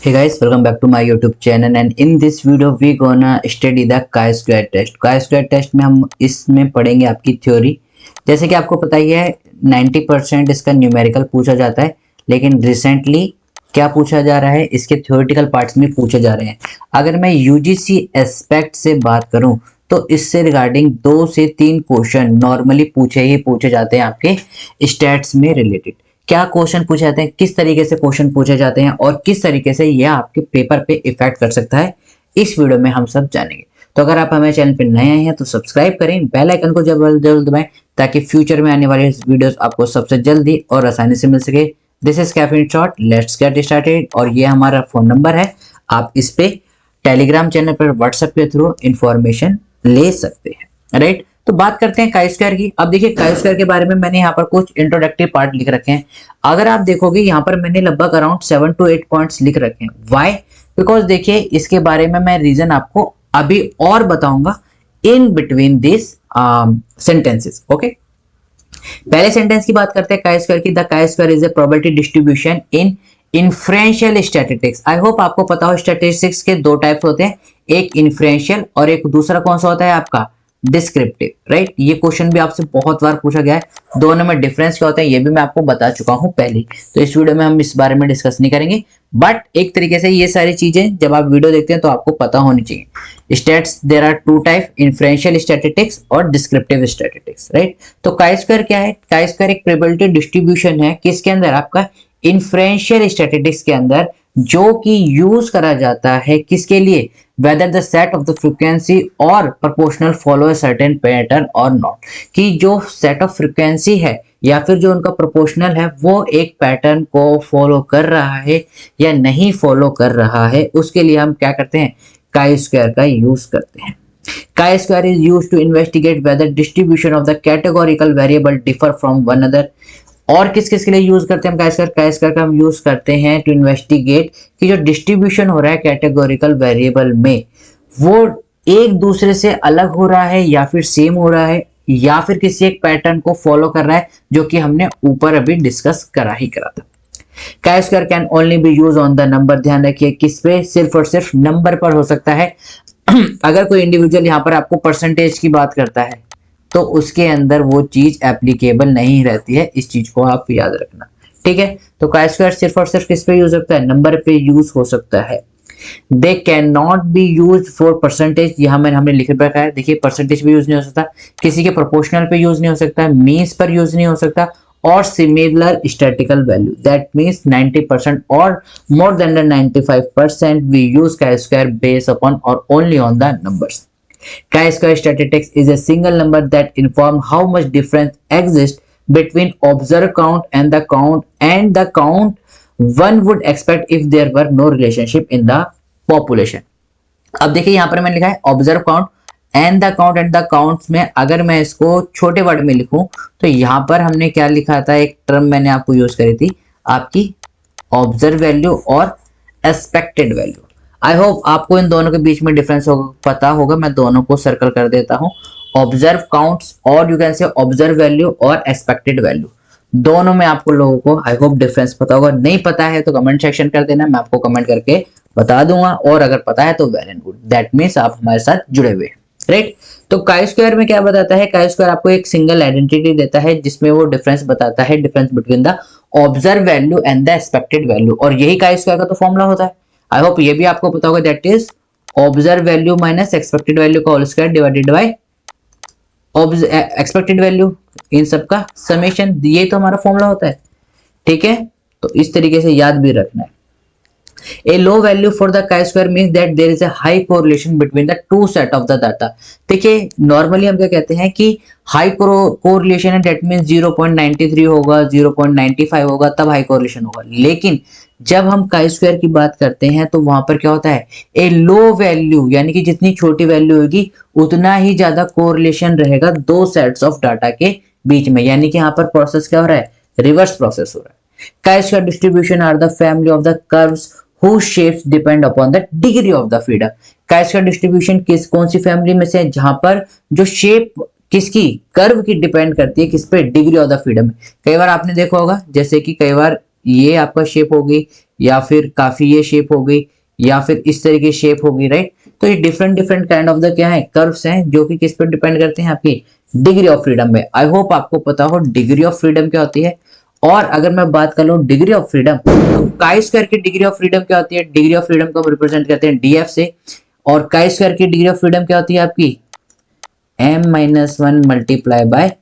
Hey guys, welcome back to my YouTube channel and in this video we gonna study the chi-square test। chi-square test में हम इसमें पढ़ेंगे आपकी theory. जैसे कि आपको पता ही है 90% इसका न्यूमेरिकल पूछा जाता है, लेकिन रिसेंटली क्या पूछा जा रहा है, इसके थ्योरेटिकल पार्ट्स में पूछे जा रहे हैं। अगर मैं यूजीसी एस्पेक्ट से बात करूं तो इससे रिगार्डिंग 2 से 3 क्वेश्चन नॉर्मली पूछे जाते हैं आपके स्टैट्स में रिलेटेड। क्या क्वेश्चन पूछे जाते हैं, किस तरीके से क्वेश्चन पूछे जाते हैं और किस तरीके से यह आपके पेपर पे इफेक्ट कर सकता है, इस वीडियो में हम सब जानेंगे। तो अगर आप हमारे चैनल पे नए आए हैं तो सब्सक्राइब करें, बेल आइकन को जरूर दबाएं ताकि फ्यूचर में आने वाले वीडियोस आपको सबसे जल्दी और आसानी से मिल सके। This is cafe in short, let's get started. और ये हमारा फोन नंबर है, आप इस पे टेलीग्राम चैनल पर व्हाट्सएप के थ्रू इंफॉर्मेशन ले सकते हैं, राइट। तो बात करते हैं काई स्क्वायर की। अब देखिए काई स्क्वायर के बारे में मैंने यहाँ पर कुछ इंट्रोडक्टिव पार्ट लिख रखे हैं। अगर आप देखोगे यहाँ पर मैंने लगभग अराउंड 7 to 8 पॉइंट्स लिख रखे हैं। व्हाई? बिकॉज देखिए इसके बारे में मैं रीजन आपको अभी और बताऊंगा in between this sentences. Okay, पहले सेंटेंस की बात करते हैं काई स्क्वायर की। The chi square is a probability distribution in inferential statistics. I hope आपको पता हो स्टैटिस्टिक्स के 2 टाइप्स होते हैं, एक इन्फ्रेंशियल और एक दूसरा कौन सा होता है आपका डिस्क्रिप्टिव, राइट। ये क्वेश्चन भी आपसे बहुत बार पूछा गया है। दोनों में डिफरेंस क्या होता है ये भी मैं आपको बता चुका हूं पहले, तो इस वीडियो में हम इस बारे में डिस्कस नहीं करेंगे। बट एक तरीके से ये सारी चीजें जब आप वीडियो देखते हैं तो आपको पता होनी चाहिए। Stats there are 2 type, inferential statistics और डिस्क्रिप्टिव स्टैटिस्टिक्स, राइट। तो काई स्क्वायर क्या है? काई स्क्वायर एक प्रोबेबिलिटी डिस्ट्रीब्यूशन है, किसके अंदर? आपका इन्फ्रेंशियल स्टैटिस्टिक्स के अंदर, जो कि यूज करा जाता है किसके लिए? whether the set of the frequency or proportional follow a certain pattern or not, कि जो set of frequency है या फिर जो उनका proportional है वो एक पैटर्न को फॉलो कर रहा है या नहीं फॉलो कर रहा है, उसके लिए हम क्या करते हैं? काई स्क्वायर का यूज करते हैं। Chi square is used to investigate whether distribution of the categorical variable differ from one another। और किस किस के लिए यूज करते हैं हम काई स्क्वायर का? हम यूज करते हैं टू इन्वेस्टिगेट कि जो डिस्ट्रीब्यूशन हो रहा है कैटेगोरिकल वेरिएबल में वो एक दूसरे से अलग हो रहा है या फिर सेम हो रहा है या फिर किसी एक पैटर्न को फॉलो कर रहा है, जो कि हमने ऊपर अभी डिस्कस करा था। Chi square can only B use on the number. ध्यान रखिए किस पे? सिर्फ और सिर्फ नंबर पर हो सकता है। अगर कोई इंडिविजुअल यहाँ पर आपको परसेंटेज की बात करता है तो उसके अंदर वो चीज एप्लीकेबल नहीं रहती है, इस चीज को आप याद रखना, ठीक है। तो काई स्क्वायर सिर्फ और सिर्फ किस पे यूज होता है? नंबर पे यूज हो सकता है। They can not be use for percentage, यहाँ हमने लिख रखा है, देखिए परसेंटेज पे यूज नहीं हो सकता, किसी के प्रोपोर्शनल पे यूज नहीं हो सकता, मीन्स पर यूज नहीं हो सकता, और similar statistical value, that means 90% और more than the 95% we use chi square based upon और only on the numbers. Chi-square statistics is a single number that informs how much difference exists between observed count and the count one would expect if there were no relationship in the population। अब देखिए यहाँ पर मैंने लिखा है observe count and the counts में अगर मैं इसको छोटे वर्ड में लिखूं तो यहाँ पर हमने क्या लिखा था? एक टर्म मैंने आपको यूज करी थी आपकी ऑब्जर्व वैल्यू और एक्सपेक्टेड वैल्यू। आई होप आपको इन दोनों के बीच में डिफरेंस पता होगा, मैं दोनों को सर्कल कर देता हूं। ऑब्जर्व काउंट्स और you can say observe value और एक्सपेक्टेड वैल्यू, दोनों में आपको लोगों को आई होप डिफरेंस पता होगा। नहीं पता है तो कमेंट सेक्शन कर देना, मैं आपको कमेंट करके बता दूंगा, और अगर पता है तो well and good, that means आप हमारे साथ जुड़े हुए हैं, राइट। तो काई स्क्वायर में क्या बताता है? काई स्क्वायर आपको एक सिंगल आइडेंटिटी देता है जिसमें वो डिफरेंस बताता है, difference between the observe value and the expected value, और यही काई स्क्वायर का तो फॉर्मूला होता है। आई होप ये भी आपको पता होगा, that is observe value minus expected value का whole square divided by expected value, इन सब का समेशन, ये तो हमारा फॉर्मूला होता है, ठीक है। तो इस तरीके से याद भी रखना है। A low value for the chi-square means that there is a high correlation between the two set of the data। देखिए नॉर्मली हम क्या कहते हैं कि हाई कोरिलेशन है, दैट मींस 0.93 होगा, 0.95 होगा, तब हाई कोरिलेशन होगा। लेकिन जब हम काई स्क्वायर की बात करते हैं तो वहां पर क्या होता है? ए लो वैल्यू, यानी कि जितनी छोटी वैल्यू होगी उतना ही ज्यादा कोरिलेशन रहेगा दो सेट्स ऑफ डाटा के बीच में, यानी कि यहाँ पर प्रोसेस क्या हो रहा है? रिवर्स प्रोसेस हो रहा है। Chi square distribution are the family of the curves whose shapes depend upon the degree of the freedom। काई स्क्वायर डिस्ट्रीब्यूशन कौन सी फैमिली में से है? जहां पर जो शेप किसकी? कर्व की डिपेंड करती है किस पे? Degree of the freedom. कई बार आपने देखा होगा जैसे कि कई बार ये आपका शेप होगी, या फिर काफी ये शेप हो गई, या फिर इस तरीके की शेप होगी, राइट। तो ये different different kind of the क्या है, कर्व्स हैं, जो कि किस पर डिपेंड करते हैं, आपकी डिग्री ऑफ फ्रीडम में। आई होप आपको पता हो डिग्री ऑफ फ्रीडम क्या होती है। और अगर मैं बात कर लूं डिग्री ऑफ फ्रीडम, तो काई स्क्वायर की डिग्री ऑफ फ्रीडम क्या होती है, डिग्री ऑफ फ्रीडम को हम रिप्रेजेंट करते हैं डीएफ से। और काई स्क्वायर की डिग्री ऑफ फ्रीडम क्या होती है आपकी, m-1 multiply by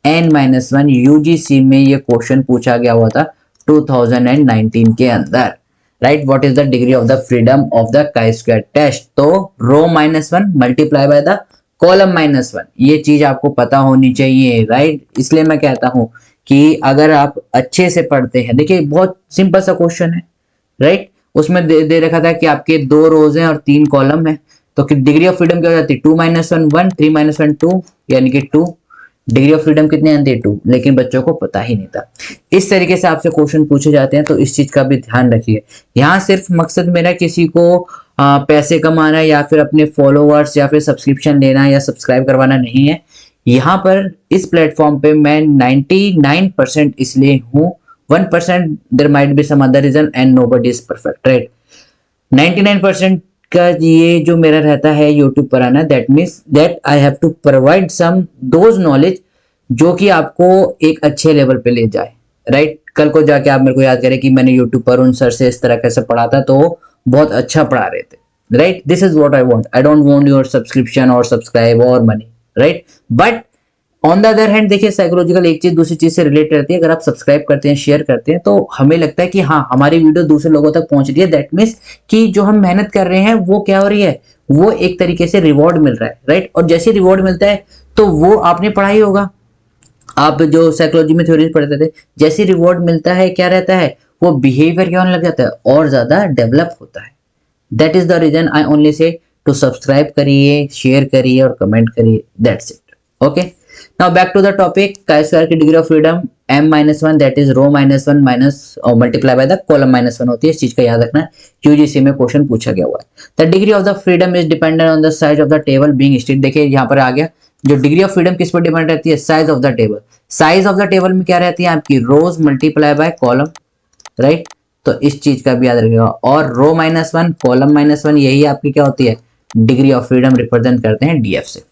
n-1। UGC में ये क्वेश्चन पूछा गया हुआ था 2019 के अंदर, right. What is the degree of the freedom of the chi square test, तो ρ-1 मल्टीप्लाई बाय द कॉलम -1, ये चीज आपको पता होनी चाहिए, राइट। इसलिए मैं कहता हूं कि अगर आप अच्छे से पढ़ते हैं, देखिए बहुत सिंपल सा क्वेश्चन है, राइट। उसमें दे रखा था कि आपके 2 रोज हैं और 3 कॉलम है, तो डिग्री ऑफ फ्रीडम क्या हो जाती है, 2-1 1, 3-1 2, यानी कि 2। डिग्री ऑफ फ्रीडम कितनी आती है, 2, लेकिन बच्चों को पता ही नहीं था। इस तरीके से आपसे क्वेश्चन पूछे जाते हैं, तो इस चीज का भी ध्यान रखिए। यहाँ सिर्फ मकसद मेरा किसी को पैसे कमाना या फिर अपने फॉलोअर्स या फिर सब्सक्रिप्शन लेना या सब्सक्राइब करवाना नहीं है। यहाँ पर इस प्लेटफॉर्म पे मैं 99% इसलिए हूँ, 1% there might be some other reason and nobody is perfect, right. 99% का ये जो मेरा रहता है यूट्यूब पर आना, that means that I have to provide some those knowledge जो कि आपको एक अच्छे लेवल पे ले जाए, राइट। कल को जाके आप मेरे को याद करें कि मैंने यूट्यूब पर उन सर से इस तरह कैसे पढ़ा था, तो बहुत अच्छा पढ़ा रहे थे, right. This is what I want, I don't want your subscription और सब्सक्राइब और money, right. But on the other hand देखिए, साइकोलॉजिकल एक चीज दूसरी चीज से रिलेट रहती है। अगर आप सब्सक्राइब करते हैं, शेयर करते हैं, तो हमें लगता है कि हाँ हमारी वीडियो दूसरे लोगों तक पहुंच रही है, दैट मीन्स कि जो हम मेहनत कर रहे हैं वो क्या हो रही है, वो एक तरीके से रिवॉर्ड मिल रहा है, राइट। और जैसे रिवॉर्ड मिलता है तो वो आपने पढ़ा ही होगा, आप जो साइकोलॉजी में थ्योरीज पढ़ते थे, जैसे रिवॉर्ड मिलता है क्या रहता है, वो बिहेवियर क्या होने लग जाता है, और ज्यादा डेवलप होता है। That is the reason I only say to subscribe करिए, शेयर करिए और कमेंट करिए, that's it, okay. Now back to the topic, chi square की degree of freedom m-1 that is ρ-1 minus और मल्टीप्लाई बाय द कॉलम -1 होती है। इस चीज का याद रखना, यूजीसी में क्वेश्चन पूछा गया हुआ है। The degree of the freedom is dependent on the size of the table being state. देखिए यहाँ पर आ गया, जो डिग्री ऑफ फ्रीडम किस पर डिपेंड रहती है, size of the table. Size of the table में क्या रहती है आपकी, रोज मल्टीप्लाई बाय कॉलम, राइट। तो इस चीज का भी याद रखिएगा। और ρ-1 कॉलम -1 यही आपकी क्या होती है, डिग्री ऑफ फ्रीडम रिप्रेजेंट करते हैं डीएफ से।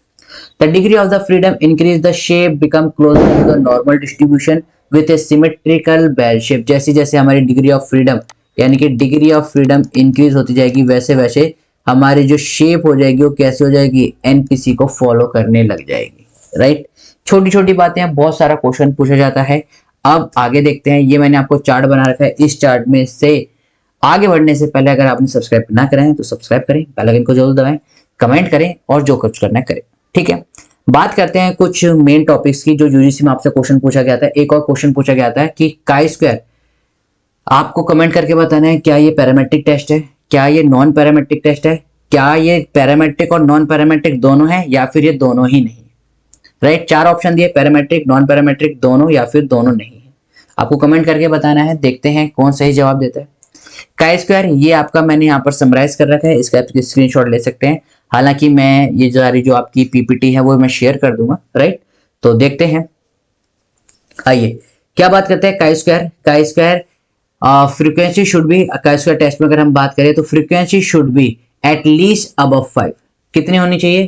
The degree of the freedom increase the shape become closer to the normal distribution with a symmetrical bell shape। जैसे जैसे हमारी डिग्री ऑफ फ्रीडम यानी कि डिग्री ऑफ फ्रीडम इंक्रीज होती जाएगी, वैसे वैसे हमारी जो शेप हो जाएगी वो कैसे हो जाएगी, एनपीसी को फॉलो करने लग जाएगी, राइट। छोटी छोटी बातें हैं, बहुत सारा क्वेश्चन पूछा जाता है। अब आगे देखते हैं, ये मैंने आपको चार्ट बना रखा है। इस चार्ट में से आगे बढ़ने से पहले अगर आपने सब्सक्राइब ना करें हैं तो सब्सक्राइब करें, बेल आइकन को जरूर दबाएं, कमेंट करें और जो कुछ करना है करें, ठीक है। बात करते हैं कुछ मेन टॉपिक्स की जो यूजीसी में आपसे क्वेश्चन पूछा गया था। एक और क्वेश्चन पूछा गया था कि काई स्क्वायर, आपको कमेंट करके बताना है क्या ये पैरामेट्रिक टेस्ट है, क्या ये नॉन पैरामेट्रिक टेस्ट है, क्या ये पैरामेट्रिक और नॉन पैरामेट्रिक दोनों है, या फिर ये दोनों ही नहीं, राइट। 4 ऑप्शन दिए, पैरामेट्रिक, नॉन पैरामेट्रिक, दोनों या फिर दोनों नहीं है। आपको कमेंट करके बताना है, देखते हैं कौन सही जवाब देता है। काई स्क्वायर ये आपका मैंने यहाँ पर समराइज कर रखा है, इसका आप स्क्रीनशॉट ले सकते हैं। हालांकि मैं ये सारी जो आपकी पीपीटी है वो मैं शेयर कर दूंगा, राइट। तो देखते हैं, आइए क्या बात करते हैं chi square. Chi square frequency should be, chi square test में अगर हम बात करें तो frequency should be at least above 5। कितनी होनी चाहिए,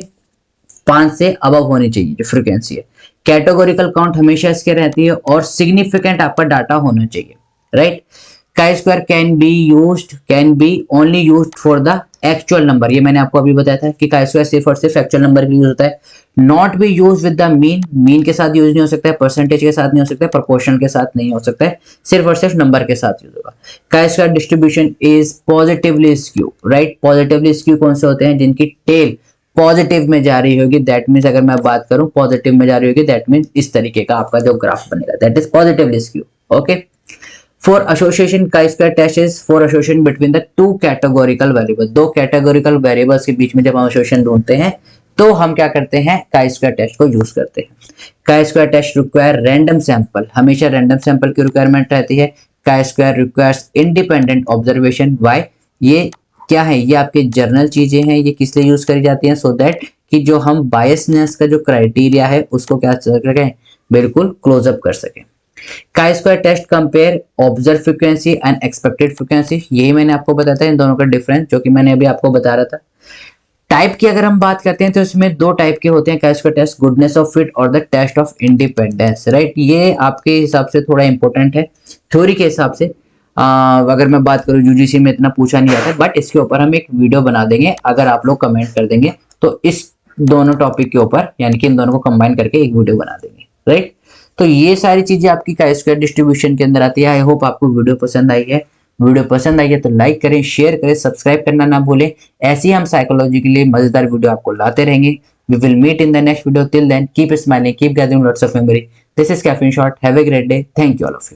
5 से अबव होनी चाहिए जो फ्रीक्वेंसी है। कैटेगोरिकल काउंट हमेशा इसके रहती है और सिग्निफिकेंट आपका डाटा होना चाहिए, right. Chi square can be only used for the actual number. ये मैंने आपको अभी बताया था कि काई स्क्वायर सिर्फ और सिर्फ एक्चुअल नंबर के लिए यूज होता है। Not be use with the mean, mean के साथ यूज नहीं हो सकता है, परसेंटेज के साथ नहीं हो सकता है, प्रोपोर्शन के साथ नहीं हो सकता है, सिर्फ और सिर्फ नंबर के साथ यूज होगा। काई square distribution is positively skew, right. Positively skew कौन से होते हैं, जिनकी टेल पॉजिटिव में जा रही होगी, दैट मीन्स अगर मैं बात करूं पॉजिटिव में जा रही होगी, दैट मीन्स इस तरीके का आपका जो ग्राफ बनेगा, that is positively skew, okay. For association, chi-square test is for association between the two categorical variables। दो categorical variables के बीच में जब हम association ढूंढते हैं तो हम क्या करते हैं, chi-square test को यूज करते हैं। chi-square test require random sample, हमेशा random sample की रिक्वायरमेंट रहती है। chi-square requires independent observation। Why? ये क्या है, ये आपके जर्नल चीजें हैं, ये किस लिए यूज करी जाती हैं, सो दैट कि जो हम बायसनेस का जो क्राइटेरिया है उसको क्या कर सकें, बिल्कुल क्लोज अप कर सकें। Chi square test compare observe frequency and expected frequency, यही मैंने आपको बताया था इन दोनों का डिफरेंस, जो कि मैंने अभी आपको बता रहा था। टाइप की अगर हम बात करते हैं तो इसमें दो टाइप के होते हैं chi square test, goodness of fit और the test of independence, right. ये आपके हिसाब से थोड़ा इंपॉर्टेंट है थ्योरी के हिसाब से। अगर मैं बात करूँ यूजीसी में इतना पूछा नहीं जाता, बट इसके ऊपर हम एक वीडियो बना देंगे अगर आप लोग कमेंट कर देंगे तो इस दोनों टॉपिक के ऊपर, यानी कि इन दोनों को कंबाइन करके एक वीडियो बना देंगे, राइट। तो ये सारी चीजें आपकी काई स्क्वायर डिस्ट्रीब्यूशन के अंदर आती है। आई होप आपको वीडियो पसंद आई है। वीडियो पसंद आई है तो लाइक करें, शेयर करें, सब्सक्राइब करना ना भूलें। ऐसे ही हम साइकोलॉजी के लिए मजेदार वीडियो आपको लाते रहेंगे। We will meet in the next video. Till then, keep smiling, keep gathering lots of memory. This is Caffeine Shot. Have a great day. Thank you all of you.